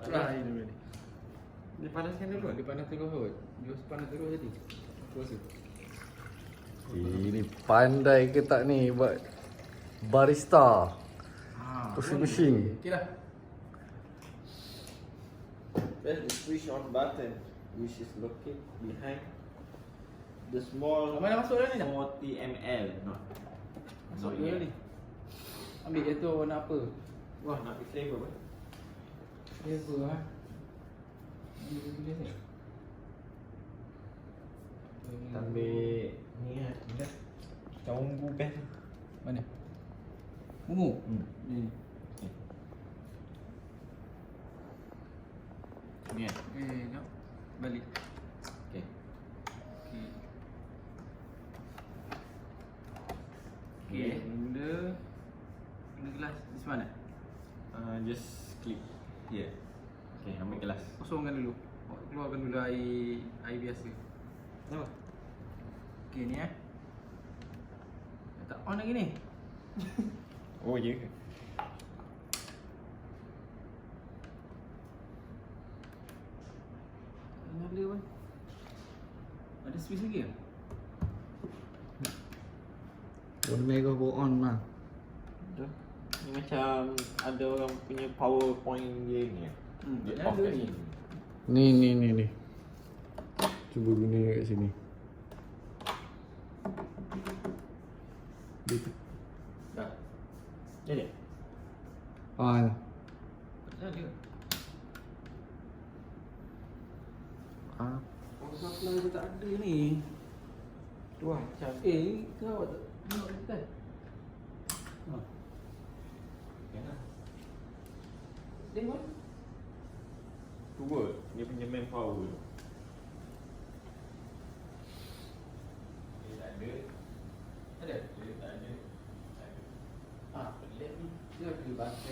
Try dulu ni. Dia panaskan dulu. Dia panas terus kot. Jus panas terus jadi. Aku rasa. Ini pandai ke tak ni buat barista. Coffee machine. Okey dah. Press the switch on button, which is located behind the small Mana masuk dah ni dah? 40 ml. Not. Masuk dulu ni. Ambil dia tu warna apa? Wah, nak flavor apa? Flavor ah. Ambil dia ni. Ambil ni lah. Ni dah. Macam ungu kan? Mana? Ungu. Ni. Ni kan? Jom. Balik. Okay. Okey. Okay. Gula. Gula gelas. Di mana? Just click here. Okay, ambil gelas. Kosongkan dulu. Keluarkan dulu air biasa. Kenapa? Okey ni tak on lagi ni. Oh, ya ke? Nyala pun. Ada switch lagi ke? Don't make go on lah. Dah. Ni macam ada orang punya PowerPoint dia ni. Dia off kat sini. Ni. Cuba guna kat sini. Dah. Jadi. Ah, Tak ada. ah. Oh, supply dia tak ada ni. Tu lah macam. Kau tak tengok kan? Jangan. Tengok. Tu kot. Dia punya manpower tu. Dia tak ada. Ada? Dia tak ada. Ah, pelik ni. Dia ada baterai.